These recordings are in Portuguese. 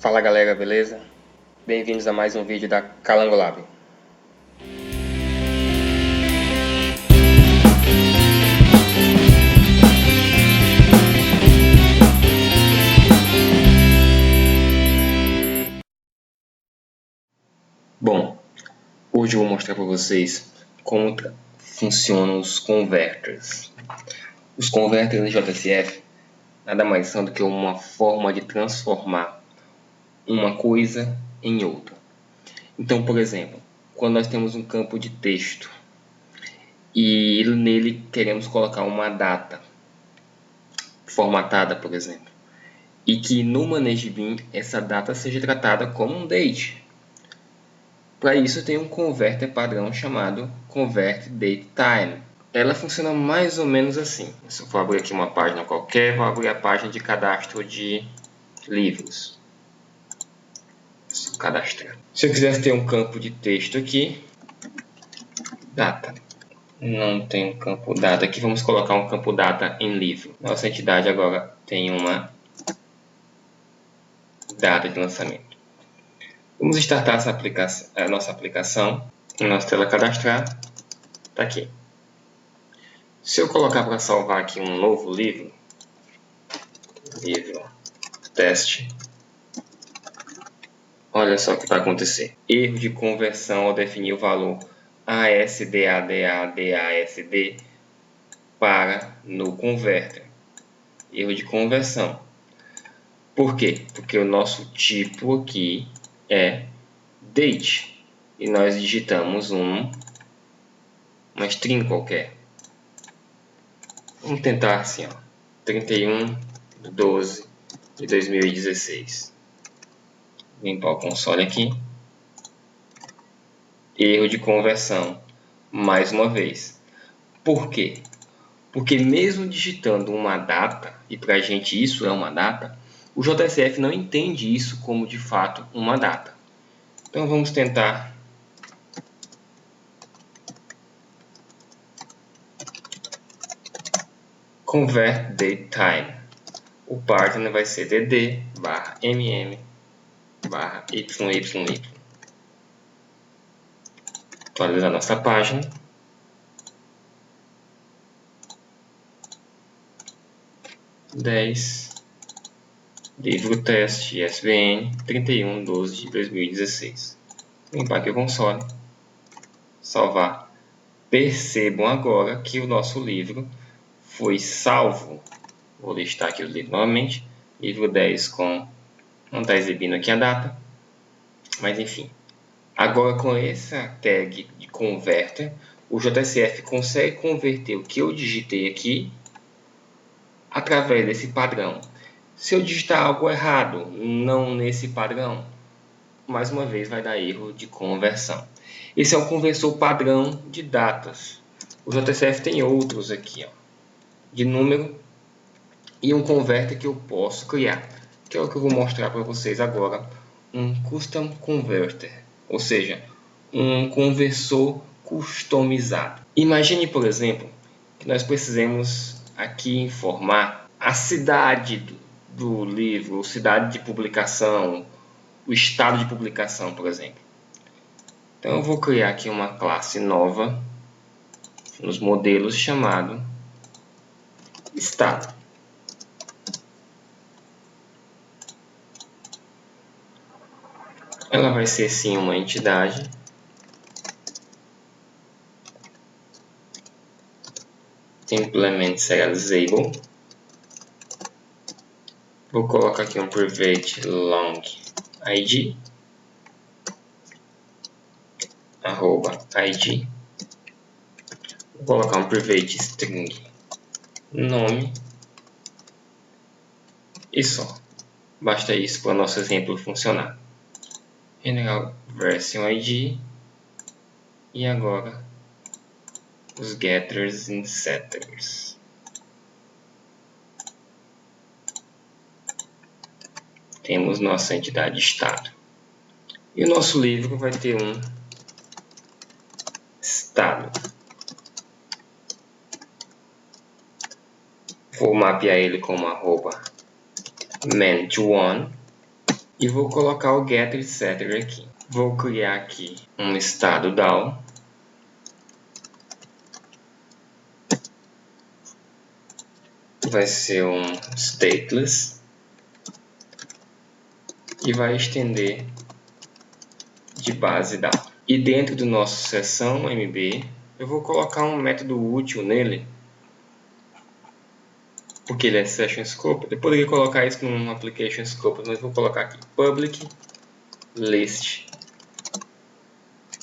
Fala galera, beleza? Bem-vindos a mais um vídeo da Calango Lab. Bom, hoje eu vou mostrar para vocês como funcionam os converters. Os converters de JSF nada mais são do que uma forma de transformar uma coisa em outra. Então, por exemplo, quando nós temos um campo de texto e nele queremos colocar uma data formatada, por exemplo, e que no ManageBean essa data seja tratada como um date. Para isso tem um converter padrão chamado convertDateTime. Ela funciona mais ou menos assim. Se eu for abrir aqui uma página qualquer, vou abrir a página de cadastro de livros. Cadastrar. Se eu quisesse ter um campo de texto aqui, data. Não tem um campo data aqui, vamos colocar um campo data em livro. Nossa entidade agora tem uma data de lançamento. Vamos startar a nossa aplicação. Nossa tela cadastrar está aqui. Se eu colocar para salvar aqui um novo livro teste, olha só o que vai acontecer. Erro de conversão ao definir o valor ASDADADASD para no converter. Erro de conversão. Por quê? Porque o nosso tipo aqui é date e nós digitamos uma string qualquer. Vamos tentar assim, ó, 31/12/2016. Limpar o console aqui. Erro de conversão, mais uma vez. Por quê? Porque mesmo digitando uma data, e para a gente isso é uma data, o JSF não entende isso como de fato uma data. Então vamos tentar convert date time. O partner vai ser dd/mm/yy. Atualizar nossa página. Livro teste ISBN 31/12/2016. Limpar aqui o console. Salvar. Percebam agora que o nosso livro foi salvo. Vou listar aqui o livro novamente. Livro 10 com... não está exibindo aqui a data. Mas enfim. Agora com essa tag de converter, o JSF consegue converter o que eu digitei aqui através desse padrão. Se eu digitar algo errado, não nesse padrão, mais uma vez vai dar erro de conversão. Esse é um conversor padrão de datas. O JSF tem outros aqui, ó, de número e um converter que eu posso criar, que é o que eu vou mostrar para vocês agora, um custom converter, ou seja, um conversor customizado. Imagine, por exemplo, que nós precisemos aqui informar a cidade do livro, ou cidade de publicação, o estado de publicação, por exemplo. Então eu vou criar aqui uma classe nova nos modelos chamado estado. Ela vai ser sim uma entidade. Implement será disable. Vou colocar aqui um private long id @id. Vou colocar um private string nome e só. Basta isso para o nosso exemplo funcionar. General version id e agora os getters e setters. Temos nossa entidade estado. E o nosso livro vai ter um estado. Vou mapear ele como @man_to_one E vou colocar o get etc aqui. Vou criar aqui um estado DAO. Vai ser um stateless. E vai estender de base DAO. E dentro do nosso seção MB, eu vou colocar um método útil nele, porque ele é Session Scope. Eu poderia colocar isso num Application Scope, mas vou colocar aqui Public List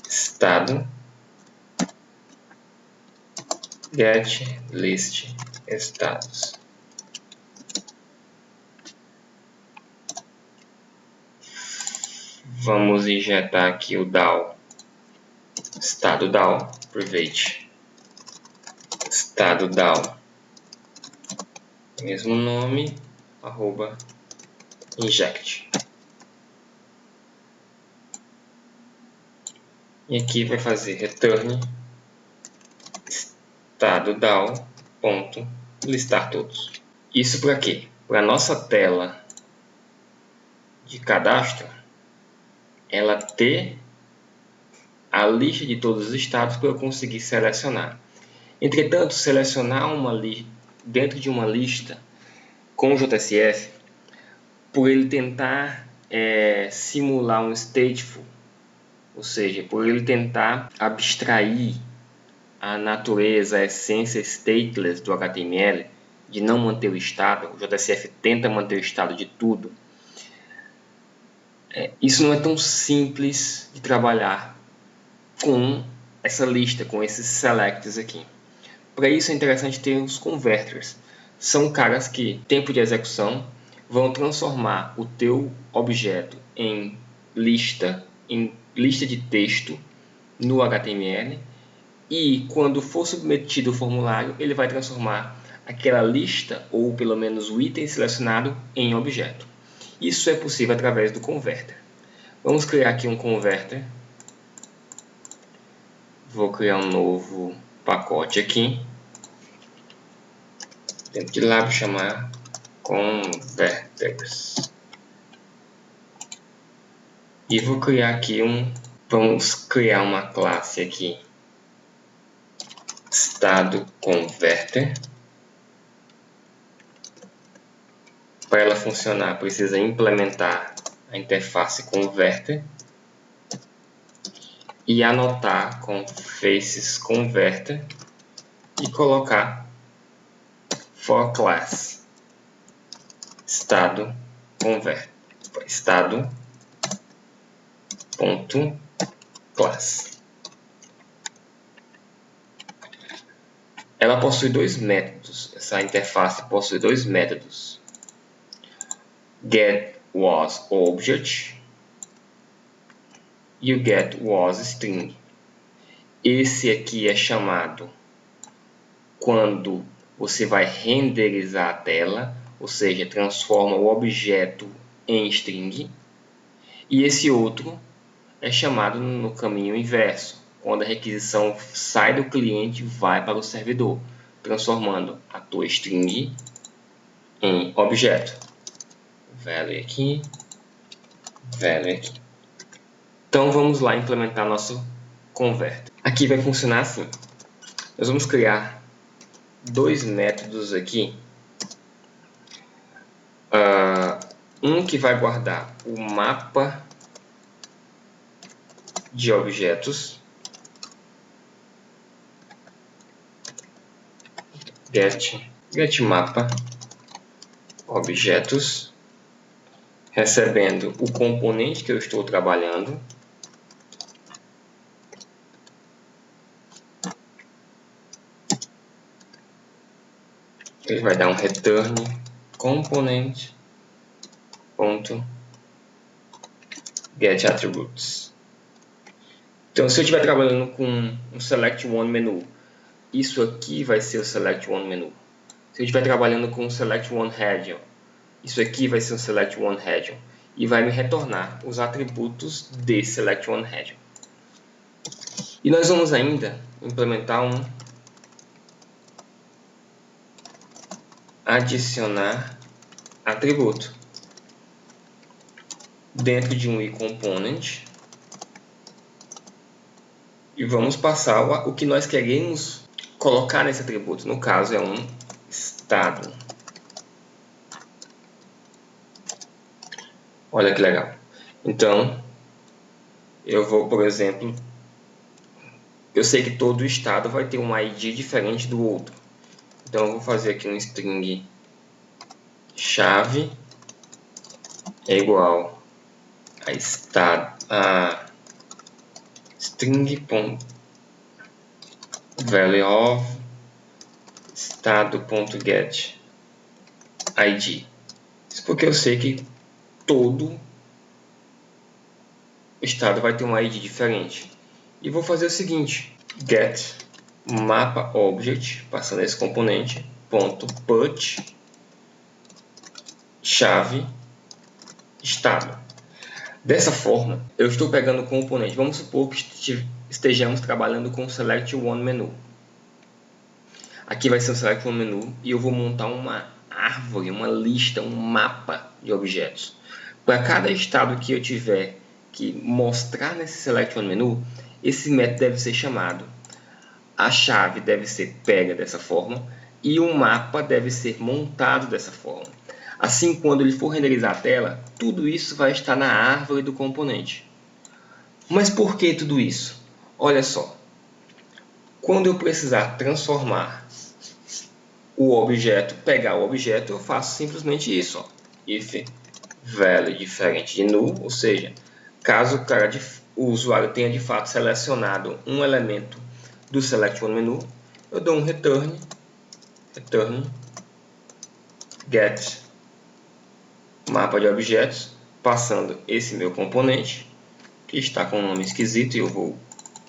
Estado Get List Estados. Vamos injetar aqui o DAO, estado DAO, private, estado DAO, mesmo nome, arroba, inject. E aqui vai fazer return estado DAO ponto listar todos. Isso para quê? Para a nossa tela de cadastro, ela ter a lista de todos os estados para eu conseguir selecionar. Entretanto, selecionar uma lista dentro de uma lista com o JSF, por ele tentar simular um stateful, ou seja, por ele tentar abstrair a natureza, a essência stateless do HTML, de não manter o estado, o JSF tenta manter o estado de tudo. Isso não é tão simples de trabalhar com essa lista, com esses selects aqui. Para isso é interessante ter os converters. São caras que, tempo de execução, vão transformar o teu objeto em lista de texto no HTML, e quando for submetido o formulário, ele vai transformar aquela lista, ou pelo menos o item selecionado, em objeto. Isso é possível através do converter. Vamos criar aqui um converter. Vou criar um novo pacote aqui. Dentro de lá vou chamar converters. E vou criar aqui vamos criar uma classe aqui, estado converter. Para ela funcionar, precisa implementar a interface converter e anotar com faces converter e colocar for class estado converter, estado ponto class. Ela possui dois métodos, essa interface possui dois métodos, getWasObject e o getWasString. Esse aqui é chamado quando você vai renderizar a tela, ou seja, transforma o objeto em string. E esse outro é chamado no caminho inverso, quando a requisição sai do cliente e vai para o servidor, transformando a tua string em objeto. Value aqui, value aqui. Então vamos lá implementar nosso converter. Aqui vai funcionar assim. Nós vamos criar dois métodos aqui. Um que vai guardar o mapa de objetos, getMapa objetos, recebendo o componente que eu estou trabalhando. Ele vai dar um return component.getAttributes. Então, se eu estiver trabalhando com um select one menu, isso aqui vai ser o select one menu. Se eu estiver trabalhando com um select one region, isso aqui vai ser um select one region e vai me retornar os atributos de select one region. E nós vamos ainda implementar um adicionar atributo. dentro de um iComponent e vamos passar o que nós queremos colocar nesse atributo. No caso, é um estado. Olha que legal. Então, eu vou, por exemplo, eu sei que todo estado vai ter um ID diferente do outro. Então, eu vou fazer aqui um string chave é igual a estado, a string.value of estado.get id. Isso porque eu sei que todo estado vai ter um ID diferente. E vou fazer o seguinte: get mapa object, passando esse componente, ponto put chave estado. Dessa forma, eu estou pegando o componente. Vamos supor que estejamos trabalhando com o select one menu. Aqui vai ser o select one menu e eu vou montar uma árvore, uma lista, um mapa de objetos. Para cada estado que eu tiver que mostrar nesse select one menu, esse método deve ser chamado. A chave deve ser pega dessa forma e o mapa deve ser montado dessa forma. Assim, quando ele for renderizar a tela, tudo isso vai estar na árvore do componente. Mas por que tudo isso? Olha só. Quando eu precisar transformar o objeto, pegar o objeto, eu faço simplesmente isso. Ó. If value diferente de null, ou seja, caso o usuário tenha de fato selecionado um elemento do select one menu, eu dou um return get mapa de objetos, passando esse meu componente, que está com um nome esquisito, e eu vou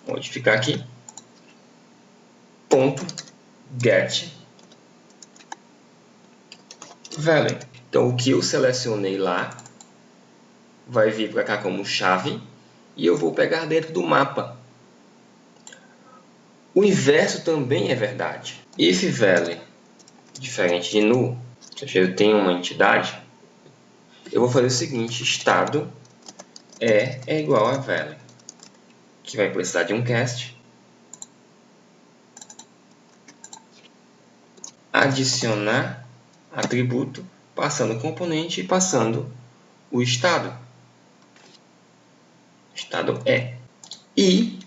modificar aqui, ponto get value. Então, o que eu selecionei lá vai vir para cá como chave, e eu vou pegar dentro do mapa. O inverso também é verdade. If value diferente de null, ou seja, eu tenho uma entidade, eu vou fazer o seguinte: estado é igual a value, que vai precisar de um cast, adicionar atributo, passando o componente e passando o estado. Estado é. E,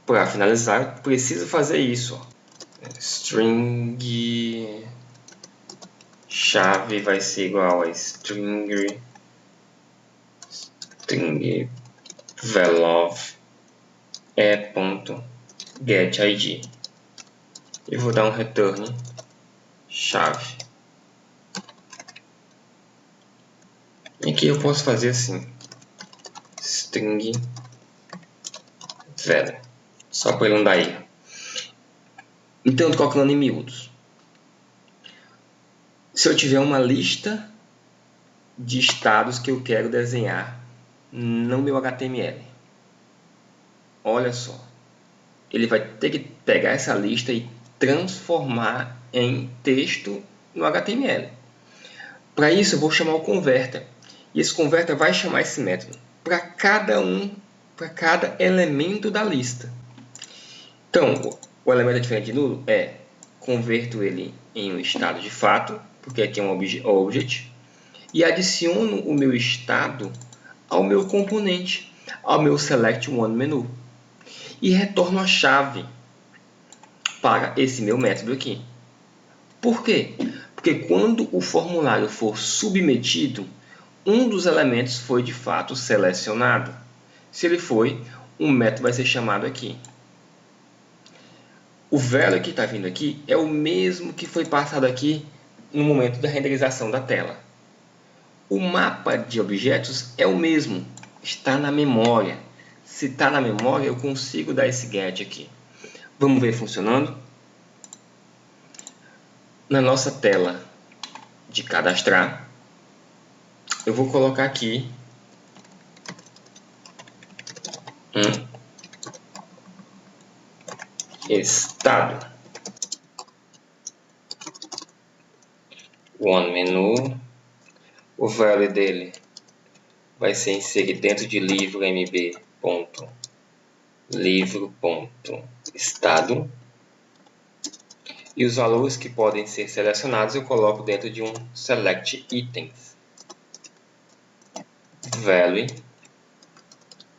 para finalizar, eu preciso fazer isso. Ó. String chave vai ser igual a string velof getID. Eu vou dar um return chave. E aqui eu posso fazer assim, string value, só para ele não dar erro. Então, eu estou colocando em miúdos. Se eu tiver uma lista de estados que eu quero desenhar no meu HTML, olha só, ele vai ter que pegar essa lista e transformar em texto no HTML. Para isso, eu vou chamar o converter. E esse converter vai chamar esse método para cada elemento da lista. Então, o elemento diferente de nulo é converto ele em um estado de fato, porque aqui é um object, e adiciono o meu estado ao meu componente, ao meu select one menu, e retorno a chave para esse meu método aqui. Por quê? Porque quando o formulário for submetido, um dos elementos foi de fato selecionado. Se ele foi, um método vai ser chamado aqui. O value que está vindo aqui é o mesmo que foi passado aqui no momento da renderização da tela. O mapa de objetos é o mesmo, está na memória. Se está na memória, eu consigo dar esse get aqui. Vamos ver funcionando? Na nossa tela de cadastrar, eu vou colocar aqui um estado. One menu. O value dele vai ser inserido dentro de livro mb.livro.estado. E os valores que podem ser selecionados eu coloco dentro de um select items. Value.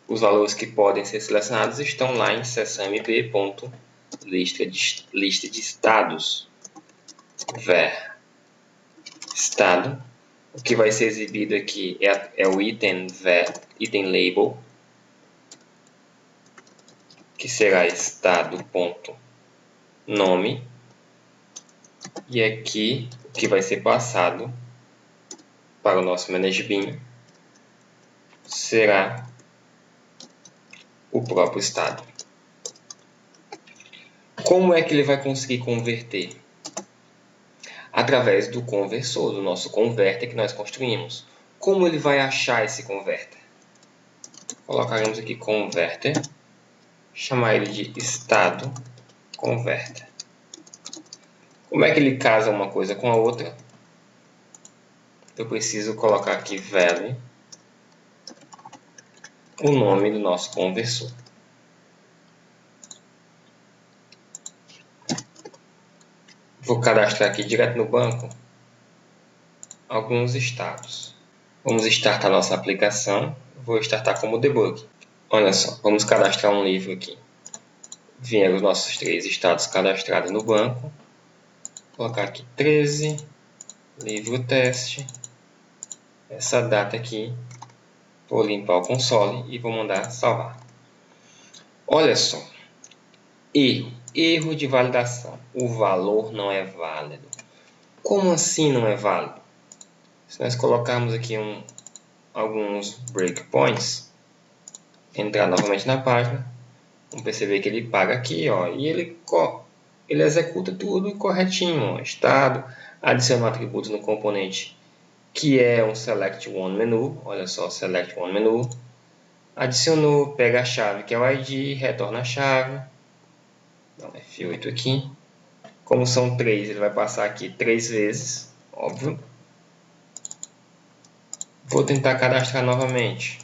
Os valores que podem ser selecionados estão lá em seção mb.lista de estados. Var estado. O que vai ser exibido aqui é o item label, que será estado.nome. E aqui o que vai ser passado para o nosso ManageBean será o próprio estado. Como é que ele vai conseguir converter? Através do conversor, do nosso converter que nós construímos. Como ele vai achar esse converter? Colocaremos aqui converter, chamar ele de estado converter. Como é que ele casa uma coisa com a outra? Eu preciso colocar aqui value, o nome do nosso conversor. Vou cadastrar aqui direto no banco alguns estados. Vamos startar nossa aplicação. Vou startar como debug. Olha só, vamos cadastrar um livro aqui. Vieram os nossos 3 estados cadastrados no banco. Vou colocar aqui 13, livro teste. Essa data aqui. Vou limpar o console e vou mandar salvar. Olha só. Erro de validação. O valor não é válido. Como assim não é válido? Se nós colocarmos aqui alguns breakpoints, entrar novamente na página, vamos perceber que ele paga aqui, ó, e ele executa tudo corretinho. Ó, estado, adiciona atributos no componente que é um select one menu. Olha só, select one menu. Adicionou, pega a chave que é o ID, retorna a chave. Dá um F8 aqui. Como são 3, ele vai passar aqui 3 vezes, óbvio. Vou tentar cadastrar novamente.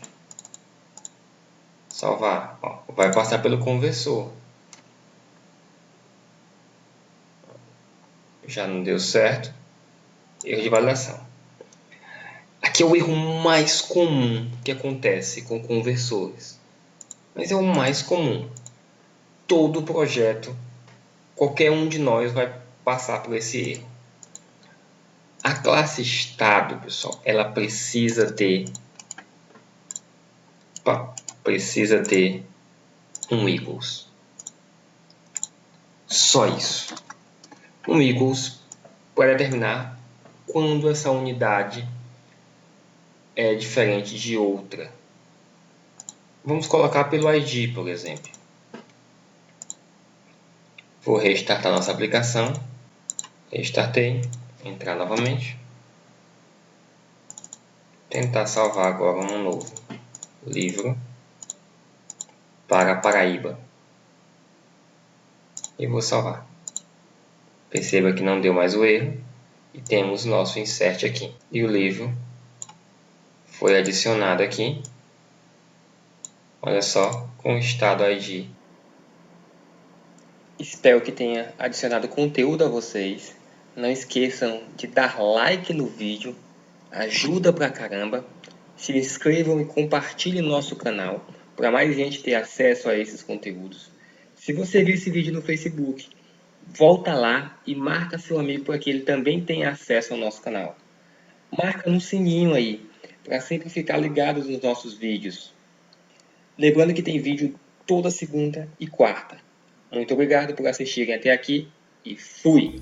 Salvar. Ó, vai passar pelo conversor. Já não deu certo. Erro de validação. Aqui é o erro mais comum que acontece com conversores. Mas é o mais comum. Todo projeto, qualquer um de nós vai passar por esse erro. A classe estado, pessoal, ela precisa ter um equals. Só isso. Um equals para determinar quando essa unidade é diferente de outra. Vamos colocar pelo ID, por exemplo. Vou restartar nossa aplicação. Restartei. Entrar novamente. Tentar salvar agora um novo livro para Paraíba. E vou salvar. Perceba que não deu mais o erro. E temos nosso insert aqui. E o livro foi adicionado aqui. Olha só, com o estado ID. Espero que tenha adicionado conteúdo a vocês. Não esqueçam de dar like no vídeo. Ajuda pra caramba. Se inscrevam e compartilhem nosso canal para mais gente ter acesso a esses conteúdos. Se você viu esse vídeo no Facebook, volta lá e marca seu amigo para que ele também tenha acesso ao nosso canal. Marca no sininho aí, para sempre ficar ligado nos nossos vídeos. Lembrando que tem vídeo toda segunda e quarta. Muito obrigado por assistirem até aqui e fui!